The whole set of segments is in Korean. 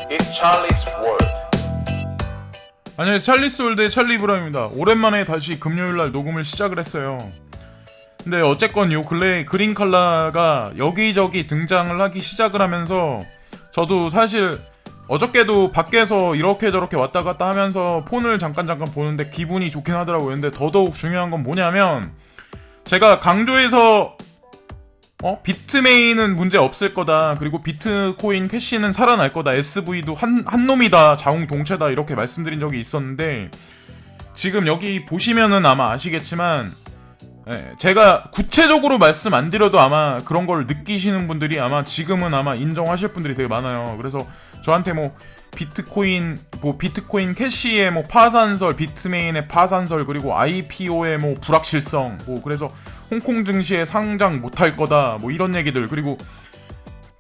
It's Charlie's World. 안녕하세요. 찰리스 월드의 찰리 브라입니다. 오랜만에 다시 금요일날 녹음을 시작을 했어요. 근데 어쨌건 요 근래 그린 컬러가 여기저기 등장을 하기 시작을 하면서 저도 사실 어저께도 밖에서 이렇게 저렇게 왔다 갔다 하면서 폰을 잠깐 보는데 기분이 좋긴 하더라고요. 근데 더더욱 중요한 건 뭐냐면 제가 강조해서 비트메인은 문제 없을 거다. 그리고 비트코인 캐시는 살아날 거다. SV도 한 놈이다. 자웅동체다. 이렇게 말씀드린 적이 있었는데 지금 여기 보시면은 아마 아시겠지만 제가 구체적으로 말씀 안 드려도 아마 그런 걸 느끼시는 분들이 아마 지금은 아마 인정하실 분들이 되게 많아요. 그래서 저한테 비트코인 캐시의 파산설, 비트메인의 파산설, 그리고 IPO의 불확실성, 그래서 홍콩 증시에 상장 못할 거다, 이런 얘기들, 그리고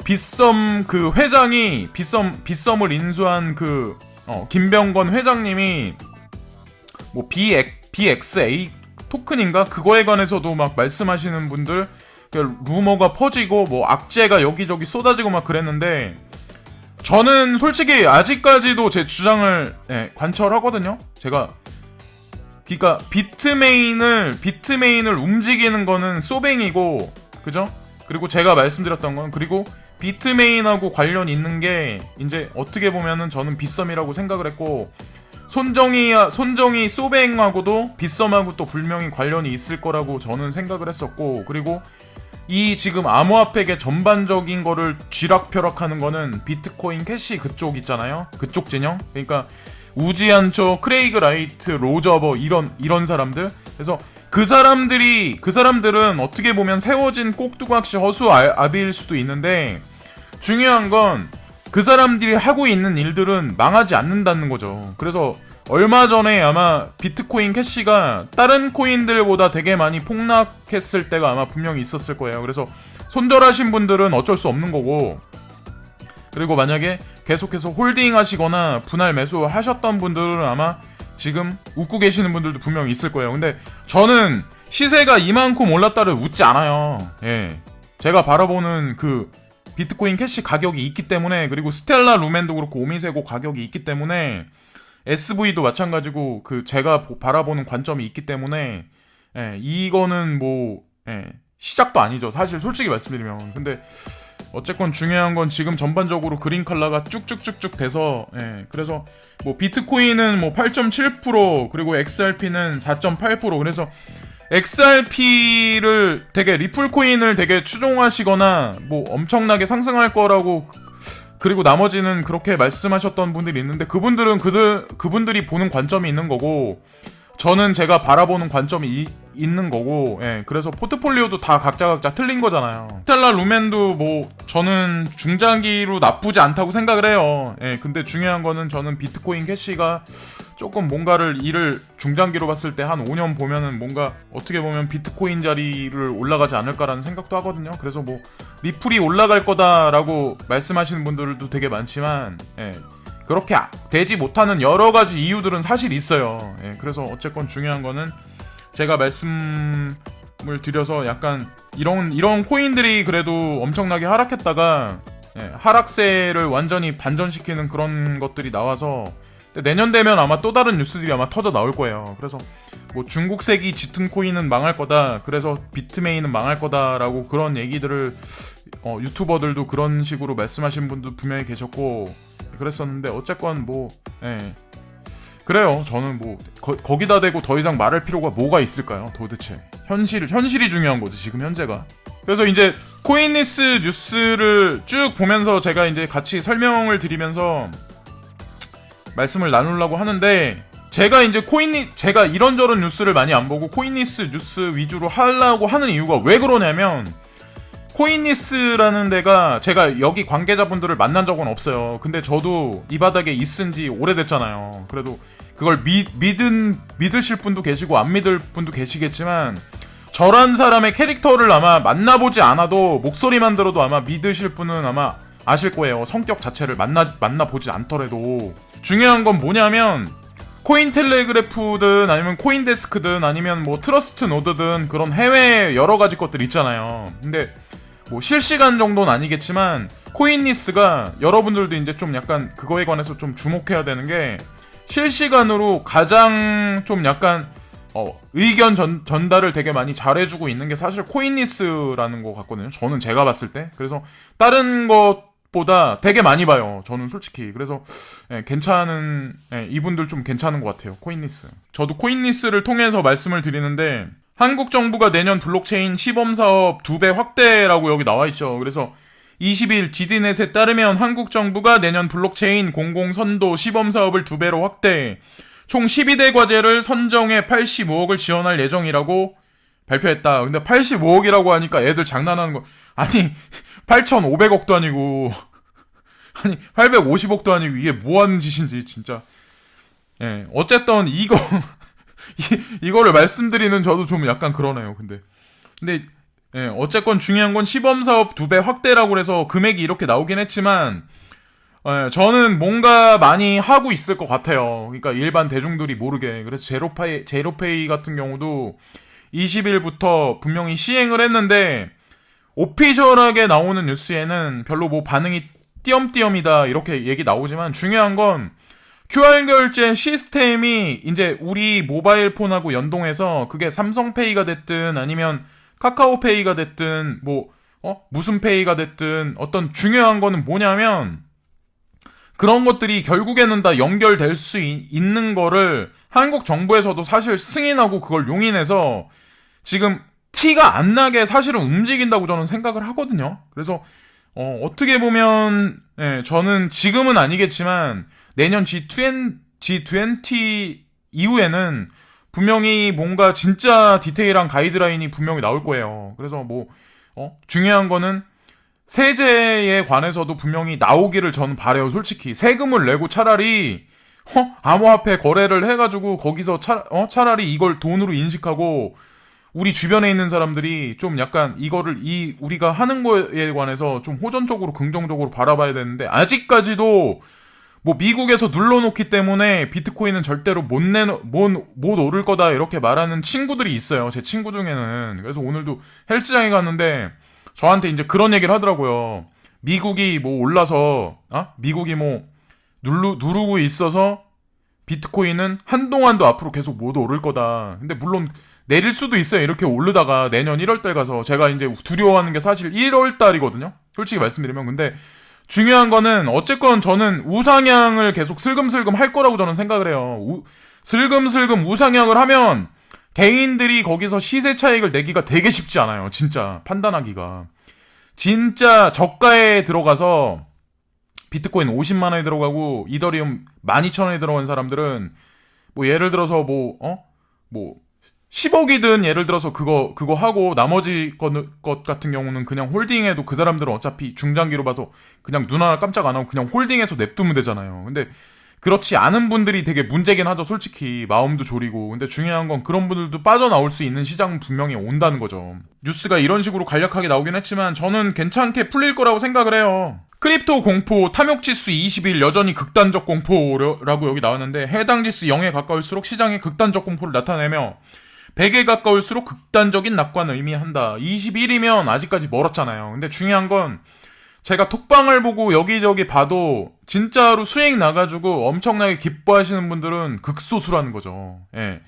빗썸 그 회장이 빗썸을 인수한 김병건 회장님이 BXA 토큰인가 그거에 관해서도 막 말씀하시는 분들, 루머가 퍼지고 악재가 여기저기 쏟아지고 막 그랬는데 저는 솔직히 아직까지도 제 주장을 관철하거든요. 제가 그러니까 비트메인을 움직이는 거는 소뱅이고, 그죠? 그리고 제가 말씀드렸던 건, 그리고 비트메인하고 관련 있는 게 이제 어떻게 보면은 저는 빗썸이라고 생각을 했고, 손정이 소뱅하고도 빗썸하고 또 분명히 관련이 있을 거라고 저는 생각을 했었고, 그리고 이 지금 암호화폐계 전반적인 거를 쥐락펴락하는 거는 비트코인 캐시 그쪽 있잖아요. 그쪽 진영. 그러니까 우지안초, 크레이그 라이트, 로저버 이런 사람들. 그래서 그 사람들은 어떻게 보면 세워진 꼭두각시 허수아비일 수도 있는데 중요한 건 그 사람들이 하고 있는 일들은 망하지 않는다는 거죠. 그래서 얼마 전에 아마 비트코인 캐시가 다른 코인들보다 되게 많이 폭락했을 때가 아마 분명히 있었을 거예요. 그래서 손절하신 분들은 어쩔 수 없는 거고, 그리고 만약에 계속해서 홀딩 하시거나 분할 매수 하셨던 분들은 아마 지금 웃고 계시는 분들도 분명히 있을 거예요. 근데 저는 시세가 이만큼 올랐다를 웃지 않아요. 제가 바라보는 비트코인 캐시 가격이 있기 때문에, 그리고 스텔라 루멘도 그렇고 오미세고 가격이 있기 때문에, SV도 마찬가지고 제가 바라보는 관점이 있기 때문에 이거는 시작도 아니죠. 사실 솔직히 말씀드리면. 근데 어쨌건 중요한 건 지금 전반적으로 그린 컬러가 쭉쭉쭉쭉 돼서 그래서 비트코인은 8.7% 그리고 XRP는 4.8%. 그래서 XRP를 되게 리플코인을 되게 추종하시거나 엄청나게 상승할 거라고, 그리고 나머지는 그렇게 말씀하셨던 분들이 있는데 그분들이 보는 관점이 있는 거고, 저는 제가 바라보는 관점이 있는 거고, 그래서 포트폴리오도 다 각자 틀린 거잖아요. 스텔라 루멘도 저는 중장기로 나쁘지 않다고 생각을 해요. 근데 중요한 거는 저는 비트코인 캐시가 조금 일을 중장기로 봤을 때 한 5년 보면은 뭔가 어떻게 보면 비트코인 자리를 올라가지 않을까라는 생각도 하거든요. 그래서 리플이 올라갈 거다라고 말씀하시는 분들도 되게 많지만, 그렇게 되지 못하는 여러 가지 이유들은 사실 있어요. 그래서 어쨌건 중요한 거는 제가 말씀을 드려서 약간 이런 코인들이 그래도 엄청나게 하락했다가 하락세를 완전히 반전시키는 그런 것들이 나와서 내년 되면 아마 또 다른 뉴스들이 아마 터져 나올 거예요. 그래서 중국색이 짙은 코인은 망할 거다, 그래서 비트메인은 망할 거다라고 그런 얘기들을 유튜버들도 그런 식으로 말씀하신 분도 분명히 계셨고 그랬었는데, 어쨌건 그래요. 저는 거기다 대고 더 이상 말할 필요가 뭐가 있을까요? 도대체 현실이 중요한 거죠, 지금 현재가. 그래서 이제 코인리스 뉴스를 쭉 보면서 제가 이제 같이 설명을 드리면서 말씀을 나누려고 하는데, 제가 이런저런 뉴스를 많이 안 보고 코인리스 뉴스 위주로 하려고 하는 이유가 왜 그러냐면, 코인리스라는 데가 제가 여기 관계자분들을 만난 적은 없어요. 근데 저도 이 바닥에 있은 지 오래됐잖아요. 그래도 그걸 믿으실 분도 계시고 안 믿을 분도 계시겠지만, 저런 사람의 캐릭터를 아마 만나보지 않아도 목소리만 들어도 아마 믿으실 분은 아마 아실 거예요. 성격 자체를 만나보지 않더라도. 중요한 건 뭐냐면, 코인텔레그래프든 아니면 코인데스크든 아니면 트러스트 노드든 그런 해외 여러 가지 것들 있잖아요. 근데 뭐 실시간 정도는 아니겠지만 코인리스가 여러분들도 이제 좀 약간 그거에 관해서 좀 주목해야 되는 게 실시간으로 가장 좀 약간 의견 전달을 되게 많이 잘해주고 있는 게 사실 코인리스라는 것 같거든요. 저는 제가 봤을 때. 그래서 다른 것보다 되게 많이 봐요. 저는 솔직히. 그래서 괜찮은 이분들 좀 괜찮은 것 같아요. 코인리스. 저도 코인리스를 통해서 말씀을 드리는데 한국 정부가 내년 블록체인 시범 사업 2배 확대라고 여기 나와 있죠. 그래서 20일 GDNet에 따르면 한국 정부가 내년 블록체인 공공선도 시범 사업을 2배로 확대, 총 12대 과제를 선정해 85억을 지원할 예정이라고 발표했다. 근데 85억이라고 하니까 애들 장난하는 거. 아니 8,500억도 아니고 아니 850억도 아니고 이게 뭐 하는 짓인지 진짜. 예, 어쨌든 이거를 말씀드리는 저도 좀 약간 그러네요. 근데 예, 어쨌건 중요한 건 시범사업 2배 확대라고 해서 금액이 이렇게 나오긴 했지만 저는 뭔가 많이 하고 있을 것 같아요. 그러니까 일반 대중들이 모르게. 그래서 제로페이 같은 경우도 20일부터 분명히 시행을 했는데 오피셜하게 나오는 뉴스에는 별로 뭐 반응이 띄엄띄엄이다 이렇게 얘기 나오지만 중요한 건 QR 결제 시스템이 이제 우리 모바일 폰하고 연동해서 그게 삼성페이가 됐든 아니면 카카오페이가 됐든 무슨 페이가 됐든 어떤 중요한 거는 뭐냐면 그런 것들이 결국에는 다 연결될 수 있는 거를 한국 정부에서도 사실 승인하고 그걸 용인해서 지금 티가 안 나게 사실은 움직인다고 저는 생각을 하거든요. 그래서 어떻게 보면 저는 지금은 아니겠지만 내년 G20 이후에는 분명히 뭔가 진짜 디테일한 가이드라인이 분명히 나올 거예요. 그래서 중요한 거는 세제에 관해서도 분명히 나오기를 저는 바래요. 솔직히 세금을 내고 차라리 암호화폐 거래를 해가지고 거기서 차라리 이걸 돈으로 인식하고 우리 주변에 있는 사람들이 좀 약간 이거를 우리가 하는 거에 관해서 좀 호전적으로 긍정적으로 바라봐야 되는데 아직까지도 미국에서 눌러놓기 때문에 비트코인은 절대로 못 오를 거다 이렇게 말하는 친구들이 있어요. 제 친구 중에는. 그래서 오늘도 헬스장에 갔는데 저한테 이제 그런 얘기를 하더라고요. 미국이 올라서 미국이 누르고 있어서 비트코인은 한동안도 앞으로 계속 못 오를 거다. 근데 물론 내릴 수도 있어요. 이렇게 오르다가 내년 1월달 가서 제가 이제 두려워하는 게 사실 1월달이거든요. 솔직히 말씀드리면. 근데 중요한 거는 어쨌건 저는 우상향을 계속 슬금슬금 할 거라고 저는 생각을 해요. 슬금슬금 우상향을 하면 개인들이 거기서 시세 차익을 내기가 되게 쉽지 않아요. 진짜 판단하기가. 진짜 저가에 들어가서 비트코인 50만 원에 들어가고 이더리움 12,000원에 들어간 사람들은 예를 들어서 10억이든 예를 들어서 그거 하고 나머지 것 같은 경우는 그냥 홀딩해도 그 사람들은 어차피 중장기로 봐서 그냥 눈 하나 깜짝 안 하고 그냥 홀딩해서 냅두면 되잖아요. 근데 그렇지 않은 분들이 되게 문제긴 하죠. 솔직히 마음도 졸이고. 근데 중요한 건 그런 분들도 빠져나올 수 있는 시장은 분명히 온다는 거죠. 뉴스가 이런 식으로 간략하게 나오긴 했지만 저는 괜찮게 풀릴 거라고 생각을 해요. 크립토 공포 탐욕지수 20일 여전히 극단적 공포라고 여기 나왔는데 해당 지수 0에 가까울수록 시장에 극단적 공포를 나타내며 100에 가까울수록 극단적인 낙관을 의미한다. 21이면 아직까지 멀었잖아요. 근데 중요한 건 제가 톡방을 보고 여기저기 봐도 진짜로 수익 나가지고 엄청나게 기뻐하시는 분들은 극소수라는 거죠. 예.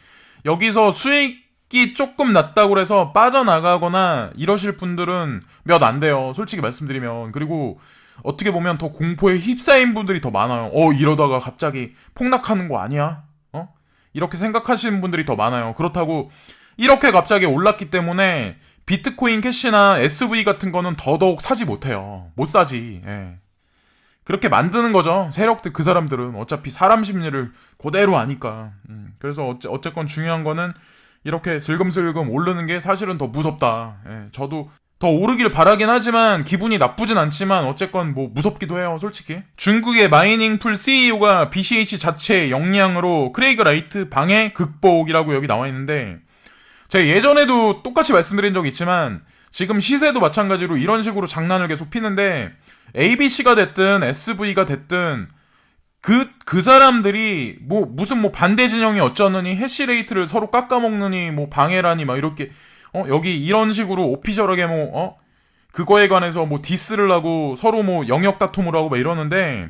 여기서 수익이 조금 났다고 해서 빠져나가거나 이러실 분들은 몇 안 돼요. 솔직히 말씀드리면. 그리고 어떻게 보면 더 공포에 휩싸인 분들이 더 많아요. 이러다가 갑자기 폭락하는 거 아니야? 이렇게 생각하시는 분들이 더 많아요. 그렇다고 이렇게 갑자기 올랐기 때문에 비트코인 캐시나 SV 같은 거는 더더욱 사지 못해요. 못 사지. 예. 그렇게 만드는 거죠. 세력들 그 사람들은 어차피 사람 심리를 그대로 아니까. 그래서 어쨌건 중요한 거는 이렇게 슬금슬금 오르는 게 사실은 더 무섭다. 예. 저도 더 오르길 바라긴 하지만 기분이 나쁘진 않지만 어쨌건 무섭기도 해요. 솔직히. 중국의 마이닝 풀 CEO가 BCH 자체 역량으로 크레이그 라이트 방해 극복이라고 여기 나와 있는데 제가 예전에도 똑같이 말씀드린 적이 있지만 지금 시세도 마찬가지로 이런 식으로 장난을 계속 피는데 ABC가 됐든 SV가 됐든 그 사람들이 무슨 반대 진영이 어쩌느니 해시레이트를 서로 깎아먹느니 방해라니 이렇게 여기 이런 식으로 오피셜하게 그거에 관해서 뭐 디스를 하고 서로 뭐 영역 다툼을 하고 막 이러는데,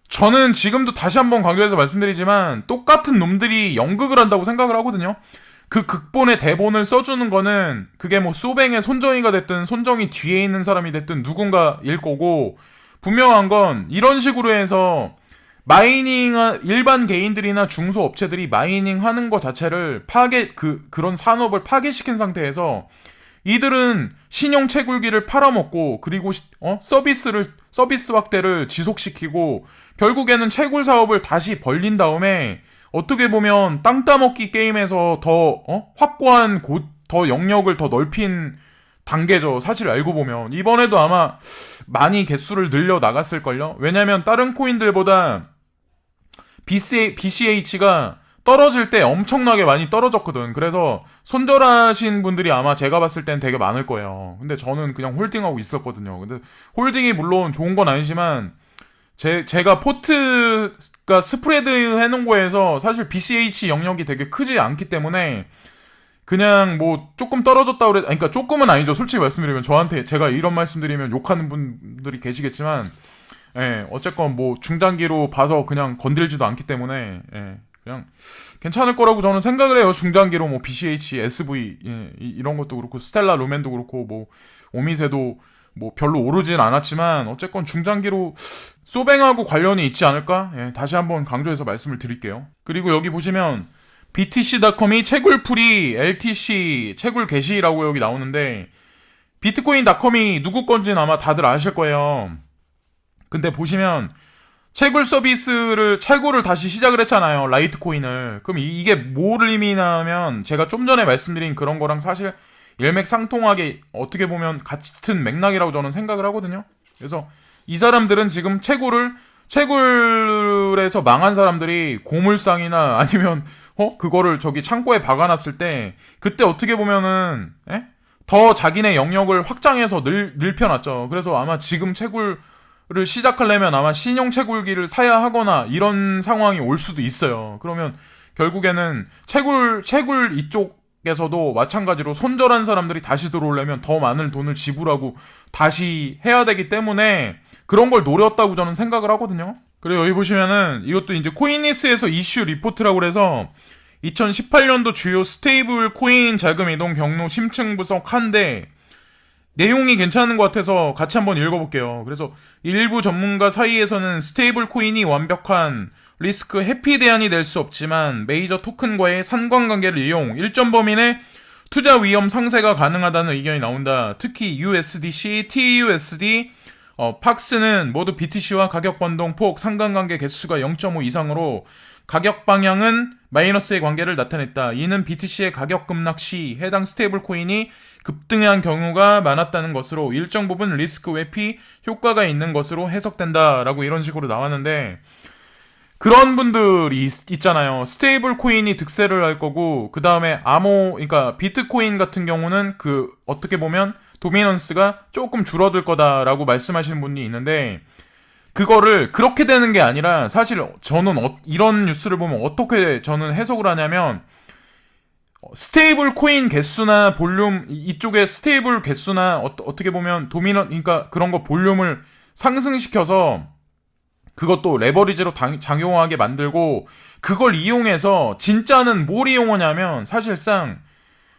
저는 지금도 다시 한번 강조해서 말씀드리지만 똑같은 놈들이 연극을 한다고 생각을 하거든요. 그 극본의 대본을 써주는 거는 그게 뭐 소뱅의 손정희가 됐든 손정희 뒤에 있는 사람이 됐든 누군가일 거고, 분명한 건 이런 식으로 해서 마이닝, 일반 개인들이나 중소업체들이 마이닝 하는 거 자체를 그런 산업을 파괴시킨 상태에서 이들은 신용 채굴기를 팔아먹고, 그리고 서비스 확대를 지속시키고, 결국에는 채굴 사업을 다시 벌린 다음에, 어떻게 보면 땅 따먹기 게임에서 더 확고한 더 영역을 더 넓힌 단계죠. 사실 알고 보면 이번에도 아마 많이 개수를 늘려 나갔을걸요. 왜냐면 다른 코인들보다 BCH가 떨어질 때 엄청나게 많이 떨어졌거든. 그래서 손절하신 분들이 아마 제가 봤을 땐 되게 많을 거예요. 근데 저는 그냥 홀딩하고 있었거든요. 근데 홀딩이 물론 좋은 건 아니지만 제가 포트가 스프레드 해놓은 거에서 사실 BCH 영역이 되게 크지 않기 때문에 그냥 뭐 조금 떨어졌다 그러니까 조금은 아니죠. 솔직히 말씀드리면 저한테 제가 이런 말씀드리면 욕하는 분들이 계시겠지만, 예, 어쨌건 뭐 중장기로 봐서 그냥 건들지도 않기 때문에, 예, 그냥 괜찮을 거라고 저는 생각을 해요. 중장기로 뭐 BCH, SV, 예, 이런 것도 그렇고 스텔라 로맨도 그렇고 뭐 오미세도 뭐 별로 오르진 않았지만 어쨌건 중장기로 소뱅하고 관련이 있지 않을까? 예, 다시 한번 강조해서 말씀을 드릴게요. 그리고 여기 보시면 BTC.com이 채굴풀이 LTC 채굴 게시라고 여기 나오는데, 비트코인.com이 누구 건지는 아마 다들 아실 거예요. 근데 보시면 채굴 채굴을 다시 시작을 했잖아요. 라이트코인을. 그럼 이게 뭐를 의미냐면, 제가 좀 전에 말씀드린 그런 거랑 사실 일맥상통하게 어떻게 보면 같은 맥락이라고 저는 생각을 하거든요. 그래서 이 사람들은 지금 채굴에서 망한 사람들이 고물상이나 아니면 그거를 저기 창고에 박아놨을 때, 그때 어떻게 보면은 더 자기네 영역을 확장해서 늘펴놨죠. 그래서 아마 지금 채굴을 시작하려면 아마 신형 채굴기를 사야 하거나 이런 상황이 올 수도 있어요. 그러면 결국에는 채굴 이쪽에서도 마찬가지로 손절한 사람들이 다시 들어오려면 더 많은 돈을 지불하고 다시 해야 되기 때문에 그런 걸 노렸다고 저는 생각을 하거든요. 그리고 여기 보시면은 이것도 이제 코인리스에서 이슈 리포트라고 그래서 2018년도 주요 스테이블 코인 자금 이동 경로 심층 분석한데, 내용이 괜찮은 것 같아서 같이 한번 읽어볼게요. 그래서 일부 전문가 사이에서는 스테이블 코인이 완벽한 리스크 해피 대안이 될 수 없지만 메이저 토큰과의 상관관계를 이용 일정 범위 내 투자 위험 상쇄가 가능하다는 의견이 나온다. 특히 USDC, TUSD, 팍스는 모두 BTC와 가격 변동폭 상관관계 개수가 0.5 이상으로 가격 방향은 마이너스의 관계를 나타냈다. 이는 BTC의 가격 급락 시 해당 스테이블 코인이 급등한 경우가 많았다는 것으로 일정 부분 리스크 회피 효과가 있는 것으로 해석된다라고 이런 식으로 나왔는데, 그런 분들이 있잖아요. 스테이블 코인이 득세를 할 거고, 그 다음에 그러니까 비트코인 같은 경우는 어떻게 보면 도미넌스가 조금 줄어들 거다라고 말씀하시는 분이 있는데, 그거를 그렇게 되는 게 아니라, 사실 저는 이런 뉴스를 보면 어떻게 저는 해석을 하냐면, 스테이블 코인 개수나 볼륨, 이쪽에 스테이블 개수나 어떻게 보면 그러니까 그런 거 볼륨을 상승시켜서 그것도 레버리지로 작용하게 만들고, 그걸 이용해서 진짜는 뭘 이용하냐면 사실상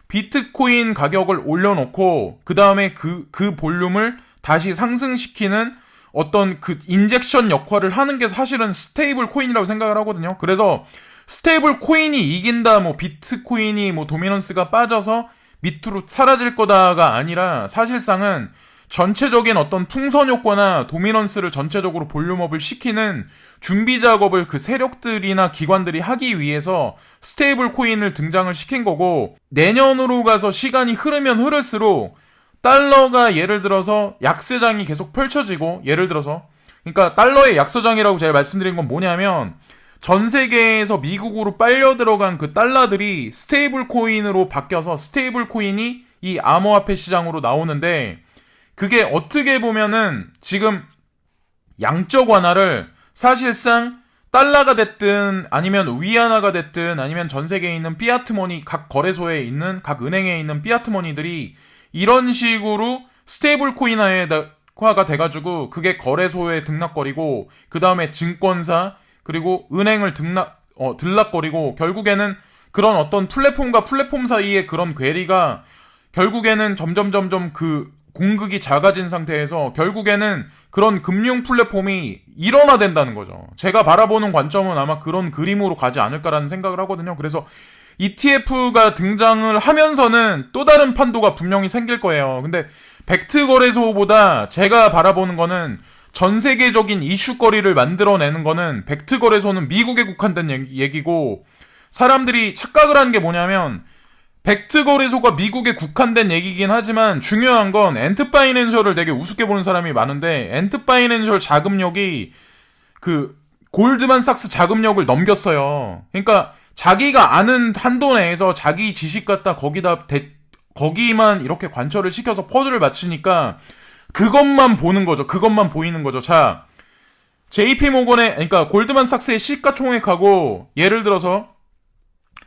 비트코인 가격을 올려놓고 그 다음에 그 볼륨을 다시 상승시키는 어떤 그 인젝션 역할을 하는 게 사실은 스테이블 코인이라고 생각을 하거든요. 그래서 스테이블 코인이 이긴다, 뭐 비트코인이 뭐 도미넌스가 빠져서 밑으로 사라질 거다가 아니라, 사실상은 전체적인 어떤 풍선 효과나 도미넌스를 전체적으로 볼륨업을 시키는 준비 작업을 그 세력들이나 기관들이 하기 위해서 스테이블 코인을 등장을 시킨 거고, 내년으로 가서 시간이 흐르면 흐를수록 달러가 예를 들어서 약세장이 계속 펼쳐지고, 예를 들어서 그러니까 달러의 약세장이라고 제가 말씀드린 건 뭐냐면, 전 세계에서 미국으로 빨려 들어간 그 달러들이 스테이블 코인으로 바뀌어서 스테이블 코인이 이 암호화폐 시장으로 나오는데, 그게 어떻게 보면은 지금 양적 완화를 사실상 달러가 됐든 아니면 위안화가 됐든 아니면 전 세계에 있는 피아트머니, 각 거래소에 있는 각 은행에 있는 피아트머니들이 이런 식으로 스테이블 코인화가 돼가지고 그게 거래소에 등락거리고 그 다음에 증권사 그리고 은행을 들락거리고 결국에는 그런 어떤 플랫폼과 플랫폼 사이의 그런 괴리가 결국에는 점점 그 공극이 작아진 상태에서 결국에는 그런 금융 플랫폼이 일원화된다는 거죠. 제가 바라보는 관점은 아마 그런 그림으로 가지 않을까라는 생각을 하거든요. 그래서 ETF가 등장을 하면서는 또 다른 판도가 분명히 생길 거예요. 근데 벡트 거래소보다 제가 바라보는 거는 전 세계적인 이슈거리를 만들어내는 거는 벡트 거래소는 미국에 국한된 얘기고 사람들이 착각을 하는 게 뭐냐면 벡트 거래소가 미국에 국한된 얘기긴 하지만 중요한 건 엔트파이낸셜을 되게 우습게 보는 사람이 많은데 엔트파이낸셜 자금력이 그 골드만삭스 자금력을 넘겼어요. 그러니까 자기가 아는 한도 내에서 자기 지식 갖다 거기만 이렇게 관철을 시켜서 퍼즐을 맞추니까 그것만 보는 거죠. 그것만 보이는 거죠. 자, 그러니까 골드만삭스의 시가총액하고 예를 들어서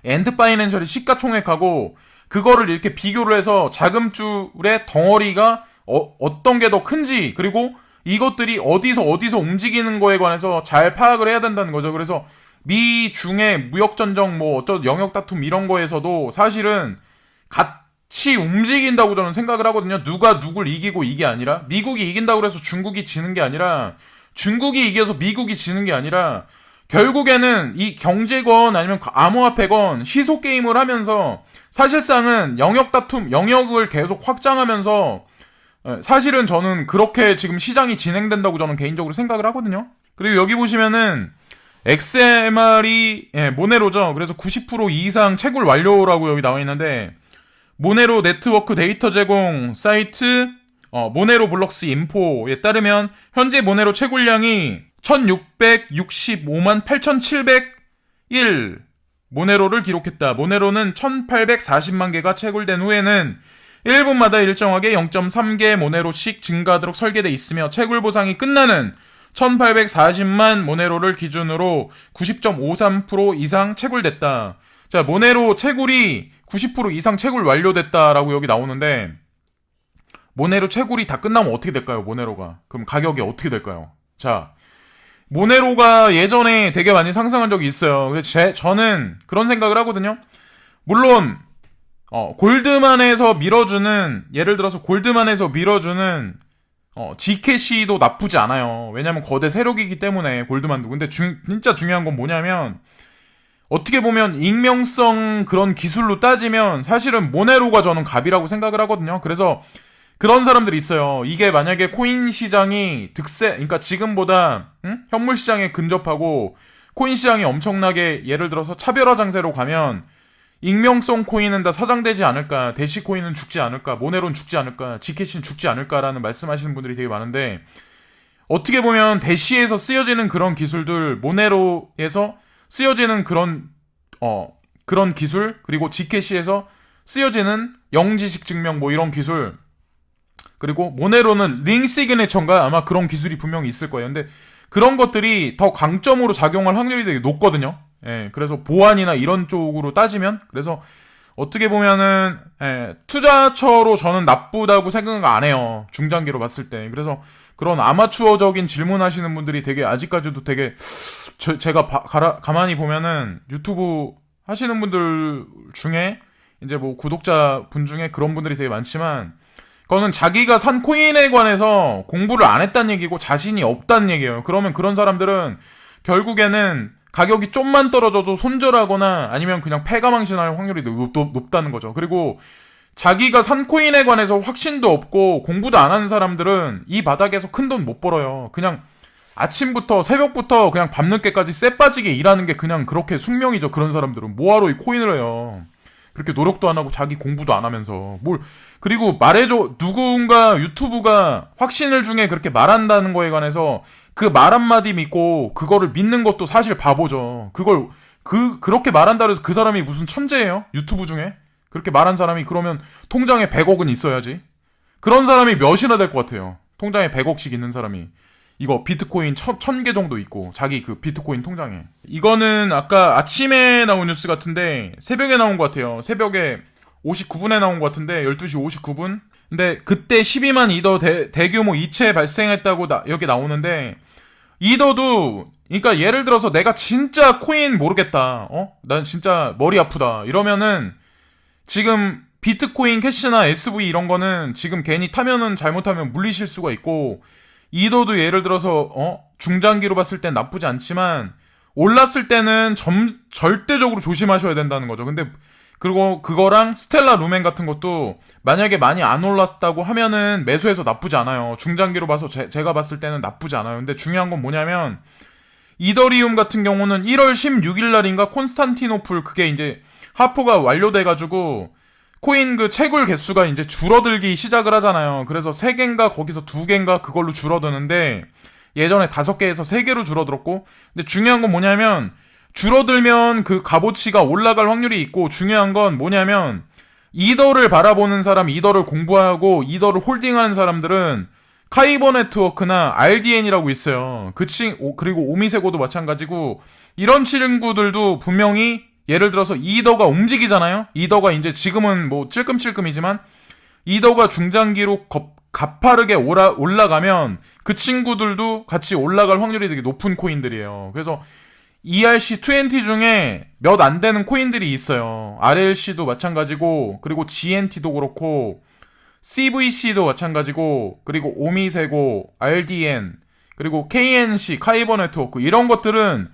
엔드파이낸셜의 시가총액하고 그거를 이렇게 비교를 해서 자금줄의 덩어리가 어떤 게 더 큰지 그리고 이것들이 어디서 움직이는 거에 관해서 잘 파악을 해야 된다는 거죠. 그래서 미중의 무역전쟁 영역 다툼 이런 거에서도 사실은 같이 움직인다고 저는 생각을 하거든요. 누가 누굴 이기고 이게 아니라 미국이 이긴다고 해서 중국이 지는 게 아니라 중국이 이겨서 미국이 지는 게 아니라 결국에는 이 경제건 아니면 암호화폐건 시소 게임을 하면서 사실상은 영역을 계속 확장하면서 사실은 저는 그렇게 지금 시장이 진행된다고 저는 개인적으로 생각을 하거든요. 그리고 여기 보시면은 XMR이 모네로죠. 그래서 90% 이상 채굴 완료라고 여기 나와 있는데 모네로 네트워크 데이터 제공 사이트 모네로 블록스 인포에 따르면 현재 모네로 채굴량이 1665만 8701 모네로를 기록했다. 모네로는 1840만 개가 채굴된 후에는 1분마다 일정하게 0.3개 모네로씩 증가하도록 설계되어 있으며 채굴 보상이 끝나는 1840만 모네로를 기준으로 90.53% 이상 채굴됐다. 자, 모네로 채굴이 90% 이상 채굴 완료됐다라고 여기 나오는데 모네로 채굴이 다 끝나면 어떻게 될까요? 모네로가. 그럼 가격이 어떻게 될까요? 자, 모네로가 예전에 되게 많이 상승한 적이 있어요. 그래서 저는 그런 생각을 하거든요. 물론 골드만에서 밀어주는 예를 들어서 골드만에서 밀어주는 G캐시도 나쁘지 않아요. 왜냐면 거대 세력이기 때문에 골드만도. 근데 진짜 중요한 건 뭐냐면 어떻게 보면 익명성 그런 기술로 따지면 사실은 모네로가 저는 갑이라고 생각을 하거든요. 그래서 그런 사람들이 있어요. 이게 만약에 코인 시장이 그러니까 지금보다 현물 시장에 근접하고 코인 시장이 엄청나게 예를 들어서 차별화 장세로 가면 익명성 코인은 다 사장되지 않을까, 대시 코인은 죽지 않을까, 모네로는 죽지 않을까, G캐시는 죽지 않을까라는 말씀하시는 분들이 되게 많은데 어떻게 보면 대시에서 쓰여지는 그런 기술들, 모네로에서 쓰여지는 그런 기술, 그리고 G캐시에서 쓰여지는 영지식 증명 이런 기술, 그리고 모네로는 링 시그네처인가 아마 그런 기술이 분명히 있을 거예요. 근데 그런 것들이 더 강점으로 작용할 확률이 되게 높거든요. 그래서 보안이나 이런 쪽으로 따지면 그래서 어떻게 보면은 투자처로 저는 나쁘다고 생각 안 해요. 중장기로 봤을 때. 그래서 그런 아마추어적인 질문하시는 분들이 되게 아직까지도 되게 제가 가만히 보면은 유튜브 하시는 분들 중에 이제 구독자 분 중에 그런 분들이 되게 많지만 그거는 자기가 산 코인에 관해서 공부를 안 했다는 얘기고 자신이 없다는 얘기예요. 그러면 그런 사람들은 결국에는 가격이 좀만 떨어져도 손절하거나 아니면 그냥 패가망신할 확률이 높다는 거죠. 그리고 자기가 산 코인에 관해서 확신도 없고 공부도 안 하는 사람들은 이 바닥에서 큰 돈 못 벌어요. 그냥 아침부터 새벽부터 그냥 밤늦게까지 쎄 빠지게 일하는 게 그냥 그렇게 숙명이죠. 그런 사람들은 뭐하러 이 코인을 해요. 그렇게 노력도 안 하고 자기 공부도 안 하면서 그리고 말해줘. 누군가 유튜브가 확신을 중에 그렇게 말한다는 거에 관해서 그 말 한마디 믿고 그거를 믿는 것도 사실 바보죠. 그렇게 말한다 그래서 그 사람이 무슨 천재예요? 유튜브 중에? 그렇게 말한 사람이 그러면 통장에 100억은 있어야지. 그런 사람이 몇이나 될 것 같아요. 통장에 100억씩 있는 사람이. 이거 비트코인 1000개 정도 있고 자기 그 비트코인 통장에. 이거는 아까 아침에 나온 뉴스 같은데 새벽에 나온 것 같아요. 새벽에 59분에 나온 것 같은데 12시 59분 근데 그때 12만 이더 대규모 이체 발생했다고 여기 나오는데, 이더도 그러니까 예를 들어서 내가 진짜 코인 모르겠다. 난 진짜 머리 아프다. 이러면은 지금 비트코인 캐시나 SV 이런 거는 지금 괜히 타면은 잘못하면 물리실 수가 있고, 이더도 예를 들어서 중장기로 봤을 땐 나쁘지 않지만 올랐을 때는 절대적으로 조심하셔야 된다는 거죠. 근데 그리고 그거랑 스텔라 루멘 같은 것도 만약에 많이 안 올랐다고 하면은 매수해서 나쁘지 않아요. 중장기로 봐서 제가 봤을 때는 나쁘지 않아요. 근데 중요한 건 뭐냐면, 이더리움 같은 경우는 1월 16일 날인가 콘스탄티노플 그게 이제 하포가 완료돼가지고 코인 그 채굴 개수가 이제 줄어들기 시작을 하잖아요. 그래서 3개인가 거기서 2개인가 그걸로 줄어드는데, 예전에 5개에서 3개로 줄어들었고, 근데 중요한 건 뭐냐면, 줄어들면 그 값어치가 올라갈 확률이 있고, 중요한 건 뭐냐면, 이더를 바라보는 사람, 이더를 공부하고 이더를 홀딩하는 사람들은 카이버 네트워크나 RDN이라고 있어요. 그리고 오미세고도 마찬가지고, 이런 친구들도 분명히 예를 들어서 이더가 움직이잖아요. 이더가 이제 지금은 뭐 찔끔찔끔이지만 이더가 중장기로 가파르게 올라가면 그 친구들도 같이 올라갈 확률이 되게 높은 코인들이에요. 그래서 ERC20 중에 몇 안 되는 코인들이 있어요. RLC도 마찬가지고, 그리고 GNT도 그렇고, CVC도 마찬가지고, 그리고 오미세고, RDN, 그리고 KNC, 카이버 네트워크, 이런 것들은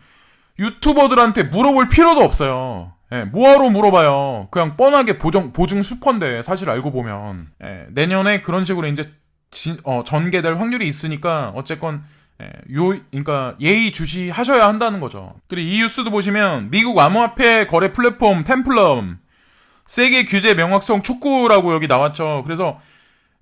유튜버들한테 물어볼 필요도 없어요. 예, 뭐하러 물어봐요. 그냥 뻔하게 보증 슈퍼인데, 사실 알고 보면. 예, 내년에 그런 식으로 이제 전개될 확률이 있으니까, 어쨌건 그러니까 예의주시하셔야 한다는 거죠. 그리고 이 뉴스도 보시면 미국 암호화폐 거래 플랫폼 템플럼 세계 규제 명확성 촉구라고 여기 나왔죠. 그래서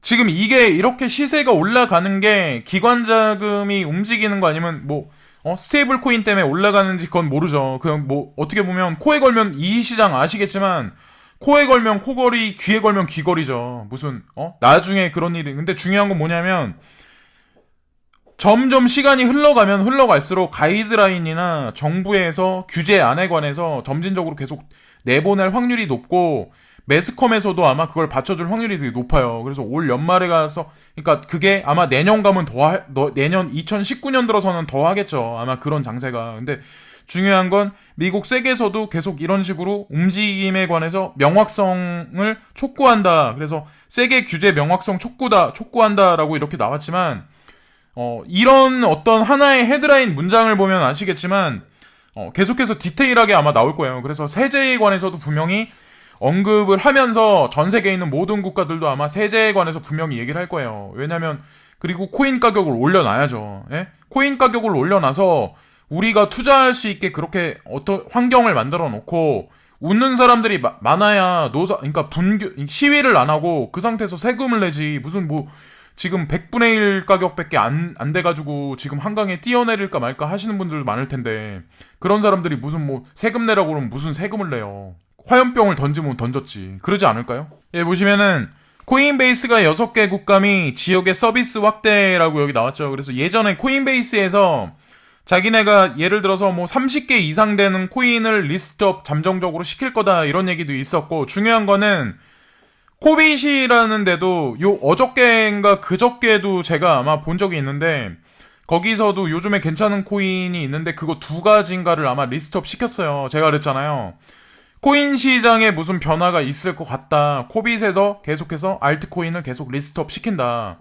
지금 이게 이렇게 시세가 올라가는 게 기관 자금이 움직이는 거 아니면 뭐 스테이블 코인 때문에 올라가는지 그건 모르죠. 그냥 뭐 어떻게 보면 코에 걸면, 이 시장 아시겠지만 코에 걸면 코걸이, 귀에 걸면 귀걸이죠. 무슨 나중에 그런 일이. 근데 중요한 건 뭐냐면, 점점 시간이 흘러가면 흘러갈수록 가이드라인이나 정부에서 규제안에 관해서 점진적으로 계속 내보낼 확률이 높고, 매스컴에서도 아마 그걸 받쳐줄 확률이 되게 높아요. 그래서 올 연말에 가서, 그러니까 그게 아마 내년 가면 내년 2019년 들어서는 더 하겠죠. 아마 그런 장세가. 근데 중요한 건 미국 세계에서도 계속 이런 식으로 움직임에 관해서 명확성을 촉구한다. 그래서 세계 규제 명확성 촉구한다라고 이렇게 나왔지만, 이런 어떤 하나의 헤드라인 문장을 보면 아시겠지만, 계속해서 디테일하게 아마 나올 거예요. 그래서 세제에 관해서도 분명히 언급을 하면서 전 세계에 있는 모든 국가들도 아마 세제에 관해서 분명히 얘기를 할 거예요. 왜냐면, 그리고 코인 가격을 올려놔야죠. 예? 코인 가격을 올려놔서 우리가 투자할 수 있게 그렇게 어떤 환경을 만들어 놓고, 웃는 사람들이 많아야 그러니까 시위를 안 하고 그 상태에서 세금을 내지, 무슨 지금 100분의 1 가격밖에 안 돼가지고 지금 한강에 뛰어내릴까 말까 하시는 분들도 많을 텐데, 그런 사람들이 무슨 세금 내라고 그러면 무슨 세금을 내요. 화염병을 던지면 던졌지. 그러지 않을까요? 예, 보시면은 코인베이스가 6개 국가 및 지역의 서비스 확대라고 여기 나왔죠. 그래서 예전에 코인베이스에서 자기네가 예를 들어서 30개 이상 되는 코인을 리스트업 잠정적으로 시킬 거다, 이런 얘기도 있었고, 중요한 거는 코빗이라는 데도 어저께인가 그저께도 제가 아마 본 적이 있는데, 거기서도 요즘에 괜찮은 코인이 있는데 그거 2가지인가를 아마 리스트업 시켰어요. 제가 그랬잖아요. 코인 시장에 무슨 변화가 있을 것 같다. 코빗에서 계속해서 알트코인을 계속 리스트업 시킨다.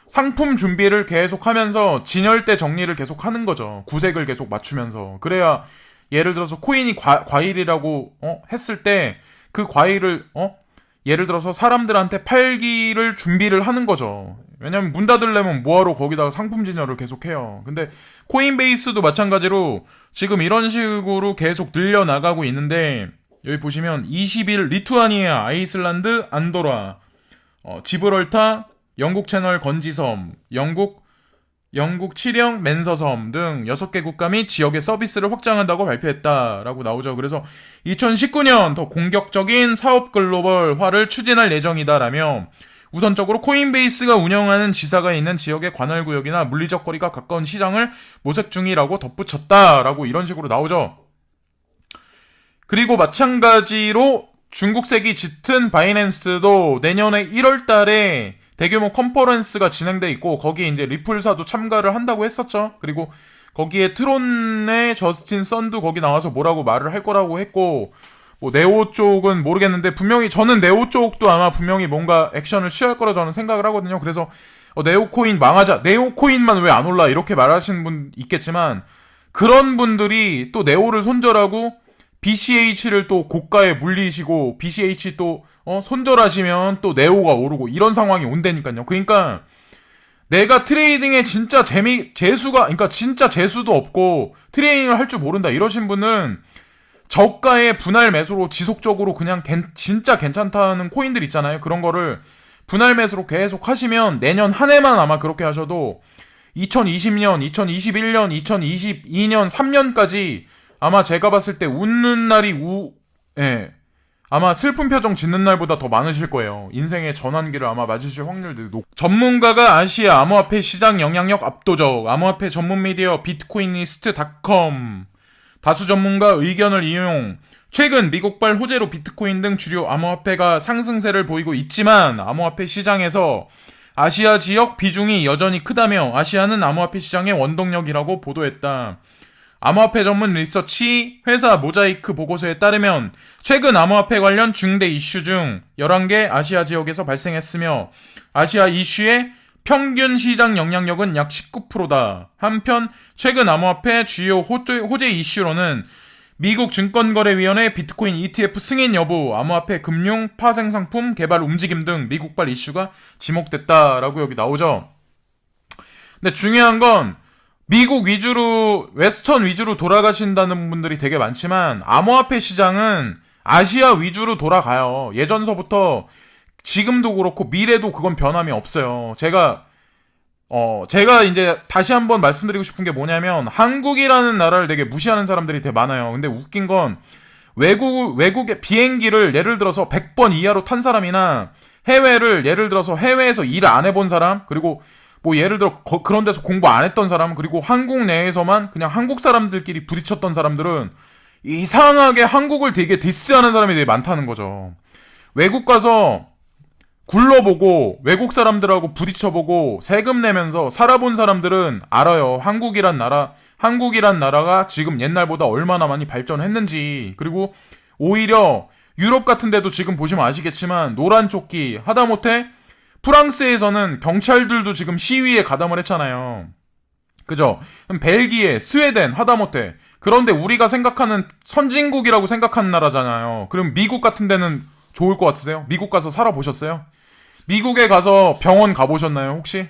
상품 준비를 계속 하면서 진열대 정리를 계속 하는 거죠. 구색을 계속 맞추면서. 그래야 예를 들어서 코인이 과일이라고 했을 때 그 과일을 예를 들어서 사람들한테 팔기를 준비를 하는 거죠. 왜냐면 문 닫으려면 뭐하러 거기다가 상품 진열을 계속해요. 근데 코인베이스도 마찬가지로 지금 이런 식으로 계속 늘려나가고 있는데, 여기 보시면 20일 리투아니아, 아이슬란드, 안도라, 지브럴타, 영국 채널 건지섬, 영국 칠영 맨서섬 등 6개 국가 및 지역의 서비스를 확장한다고 발표했다라고 나오죠. 그래서 2019년 더 공격적인 사업 글로벌화를 추진할 예정이다라며, 우선적으로 코인베이스가 운영하는 지사가 있는 지역의 관할구역이나 물리적 거리가 가까운 시장을 모색 중이라고 덧붙였다라고 이런 식으로 나오죠. 그리고 마찬가지로 중국색이 짙은 바이낸스도 내년에 1월 달에 대규모 컨퍼런스가 진행돼 있고 거기에 이제 리플사도 참가를 한다고 했었죠. 그리고 거기에 트론의 저스틴 선도 거기 나와서 뭐라고 말을 할 거라고 했고 뭐 네오 쪽은 모르겠는데 분명히 저는 네오 쪽도 아마 분명히 뭔가 액션을 취할 거라 저는 생각을 하거든요. 그래서 네오 코인 망하자. 네오 코인만 왜 안 올라? 이렇게 말하시는 분 있겠지만 그런 분들이 또 네오를 손절하고 BCH를 또 고가에 물리시고 BCH 또 손절하시면 또 네오가 오르고 이런 상황이 온다니까요. 그러니까 내가 트레이딩에 진짜 그러니까 진짜 재수도 없고 트레이딩을 할 줄 모른다 이러신 분은 저가의 분할 매수로 지속적으로 그냥 진짜 괜찮다는 코인들 있잖아요. 그런 거를 분할 매수로 계속 하시면 내년 한 해만 아마 그렇게 하셔도 2020년, 2021년, 2022년, 3년까지 아마 제가 봤을 때 웃는 날이 아마 슬픈 표정 짓는 날보다 더 많으실 거예요. 인생의 전환기를 아마 맞으실 확률도 높고. 전문가가 아시아 암호화폐 시장 영향력 압도적. 암호화폐 전문 미디어 비트코이니스트닷컴. 다수 전문가 의견을 인용. 최근 미국발 호재로 비트코인 등 주류 암호화폐가 상승세를 보이고 있지만 암호화폐 시장에서 아시아 지역 비중이 여전히 크다며 아시아는 암호화폐 시장의 원동력이라고 보도했다. 암호화폐 전문 리서치 회사 모자이크 보고서에 따르면 최근 암호화폐 관련 중대 이슈 중 11개 아시아 지역에서 발생했으며 아시아 이슈의 평균 시장 영향력은 약 19%다. 한편 최근 암호화폐 주요 호재 이슈로는 미국 증권거래위원회 비트코인 ETF 승인 여부, 암호화폐 금융, 파생 상품 개발 움직임 등 미국발 이슈가 지목됐다라고 여기 나오죠. 근데 중요한 건 미국 위주로 웨스턴 위주로 돌아가신다는 분들이 되게 많지만 암호화폐 시장은 아시아 위주로 돌아가요. 예전서부터 지금도 그렇고 미래도 그건 변함이 없어요. 제가 이제 다시 한번 말씀드리고 싶은 게 뭐냐면 한국이라는 나라를 되게 무시하는 사람들이 되게 많아요. 근데 웃긴 건 외국의 비행기를 예를 들어서 100번 이하로 탄 사람이나 해외를 예를 들어서 해외에서 일을 안 해본 사람 그리고 뭐 예를 들어 그런 데서 공부 안 했던 사람 그리고 한국 내에서만 그냥 한국 사람들끼리 부딪혔던 사람들은 이상하게 한국을 되게 디스하는 사람이 되게 많다는 거죠. 외국 가서 굴러보고 외국 사람들하고 부딪혀보고 세금 내면서 살아본 사람들은 알아요. 한국이란 나라가 지금 옛날보다 얼마나 많이 발전했는지. 그리고 오히려 유럽 같은 데도 지금 보시면 아시겠지만 노란 조끼 하다못해 프랑스에서는 경찰들도 지금 시위에 가담을 했잖아요. 그죠? 그럼 벨기에, 스웨덴 하다못해 그런데 우리가 생각하는 선진국이라고 생각하는 나라잖아요. 그럼 미국 같은 데는 좋을 것 같으세요? 미국 가서 살아보셨어요? 미국에 가서 병원 가보셨나요, 혹시?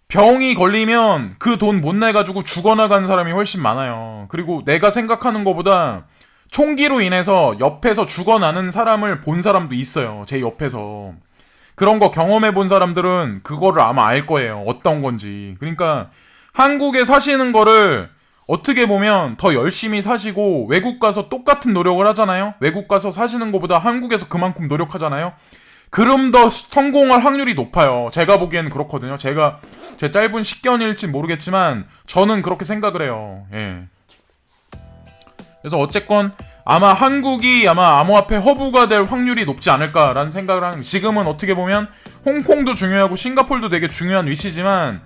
병이 걸리면 그 돈 못 내가지고 죽어나간 사람이 훨씬 많아요. 그리고 내가 생각하는 것보다 총기로 인해서 옆에서 죽어나는 사람을 본 사람도 있어요. 제 옆에서. 그런 거 경험해 본 사람들은 그거를 아마 알 거예요. 어떤 건지. 그러니까 한국에 사시는 거를 어떻게 보면 더 열심히 사시고 외국 가서 똑같은 노력을 하잖아요. 외국 가서 사시는 것보다 한국에서 그만큼 노력하잖아요. 그럼 더 성공할 확률이 높아요. 제가 보기에는 그렇거든요. 제 짧은 식견일지 모르겠지만 저는 그렇게 생각을 해요. 예. 그래서 어쨌건 아마 한국이 암호화폐 허브가 될 확률이 높지 않을까라는 생각을 하는. 지금은 어떻게 보면 홍콩도 중요하고 싱가폴도 되게 중요한 위치지만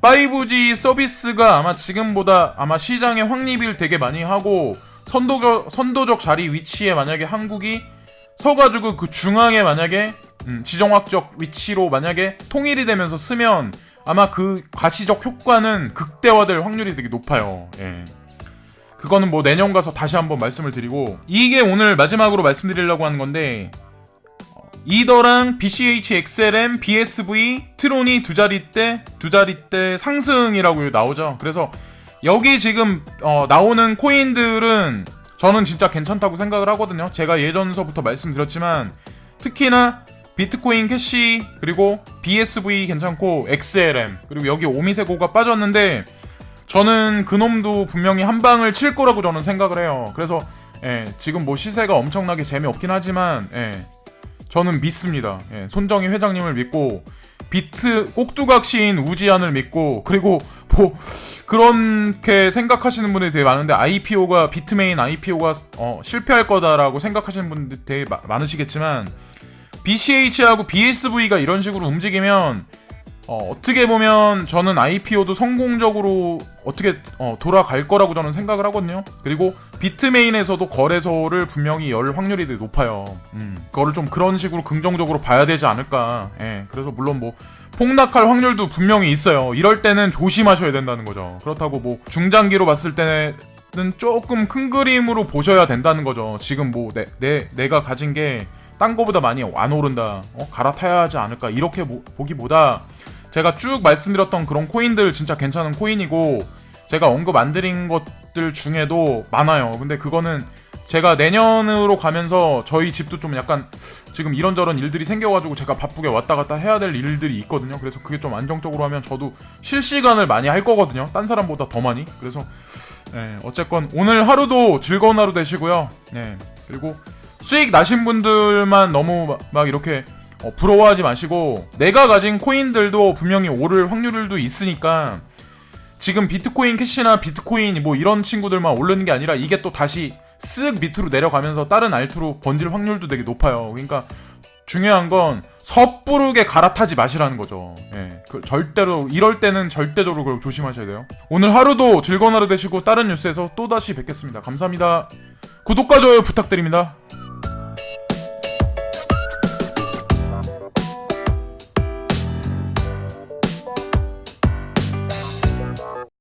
5G 서비스가 아마 지금보다 아마 시장의 확립을 되게 많이 하고 선도적 자리 위치에 만약에 한국이 서가지고 그 중앙에 만약에 지정학적 위치로 만약에 통일이 되면서 쓰면 아마 그 가시적 효과는 극대화될 확률이 되게 높아요. 예. 그거는 뭐 내년 가서 다시 한번 말씀을 드리고 이게 오늘 마지막으로 말씀드리려고 하는 건데 이더랑 BCH, XLM, BSV, 트론이 두 자리대 상승이라고 나오죠. 그래서 여기 지금 나오는 코인들은 저는 진짜 괜찮다고 생각을 하거든요. 제가 예전서부터 말씀드렸지만 특히나 비트코인 캐시 그리고 BSV 괜찮고 XLM 그리고 여기 오미세고가 빠졌는데 저는 그놈도 분명히 한 방을 칠 거라고 저는 생각을 해요. 그래서 지금 뭐 시세가 엄청나게 재미없긴 하지만 저는 믿습니다. 손정희 회장님을 믿고 비트 꼭두각시인 우지안을 믿고 그리고 뭐 그렇게 생각하시는 분들이 되게 많은데 IPO가 비트메인 IPO가 실패할 거다라고 생각하시는 분들이 되게 많으시겠지만 BCH하고 BSV가 이런 식으로 움직이면 어떻게 보면 저는 IPO도 성공적으로 어떻게 돌아갈 거라고 저는 생각을 하거든요. 그리고 비트메인에서도 거래소를 분명히 열 확률이 되게 높아요. 그거를 좀 그런 식으로 긍정적으로 봐야 되지 않을까. 예, 그래서 물론 뭐 폭락할 확률도 분명히 있어요. 이럴 때는 조심하셔야 된다는 거죠. 그렇다고 뭐 중장기로 봤을 때는 조금 큰 그림으로 보셔야 된다는 거죠. 지금 뭐 내가 가진 게 딴 거보다 많이 안 오른다. 갈아타야 하지 않을까. 이렇게 보기보다 제가 쭉 말씀드렸던 그런 코인들 진짜 괜찮은 코인이고 제가 언급 안 드린 것들 중에도 많아요. 근데 그거는 제가 내년으로 가면서 저희 집도 좀 약간 지금 이런저런 일들이 생겨가지고 제가 바쁘게 왔다 갔다 해야 될 일들이 있거든요. 그래서 그게 좀 안정적으로 하면 저도 실시간을 많이 할 거거든요. 딴 사람보다 더 많이. 그래서 어쨌건 오늘 하루도 즐거운 하루 되시고요. 그리고 수익 나신 분들만 너무 막 이렇게 부러워하지 마시고 내가 가진 코인들도 분명히 오를 확률도 있으니까 지금 비트코인 캐시나 비트코인 뭐 이런 친구들만 오르는 게 아니라 이게 또 다시 쓱 밑으로 내려가면서 다른 알트로 번질 확률도 되게 높아요. 그러니까 중요한 건 섣부르게 갈아타지 마시라는 거죠. 절대로 이럴 때는 절대적으로 그걸 조심하셔야 돼요. 오늘 하루도 즐거운 하루 되시고 다른 뉴스에서 또다시 뵙겠습니다. 감사합니다. 구독과 좋아요 부탁드립니다.